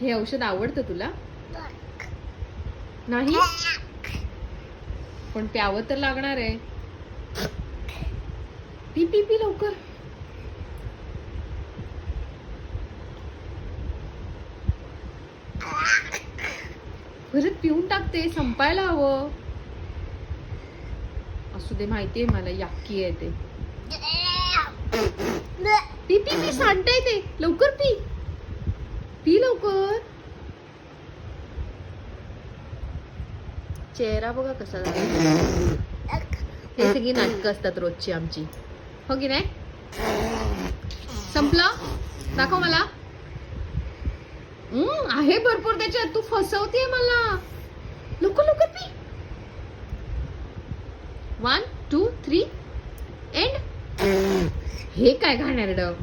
हे औषध आवडतं तुला? नाही पण प्यावं तर लागणार आहे. पी पी पी लवकर. परत पिऊन टाकते, संपायला हवं. असू दे, माहितीये मला याक्की आहे ते. पी पी पी, सांडताय ते. लवकर पी पी लवकर. चेहरा बघा कसा झाला. हे सगळी नाटकं असतात रोजची आमची, हो की नाही? संपलं? दाखव मला. आहे भरपूर त्याच्यात, तू फसवतेय मला. लवकर लवकर पी. 1 2 3 एंड. हे काय घाणेरडं.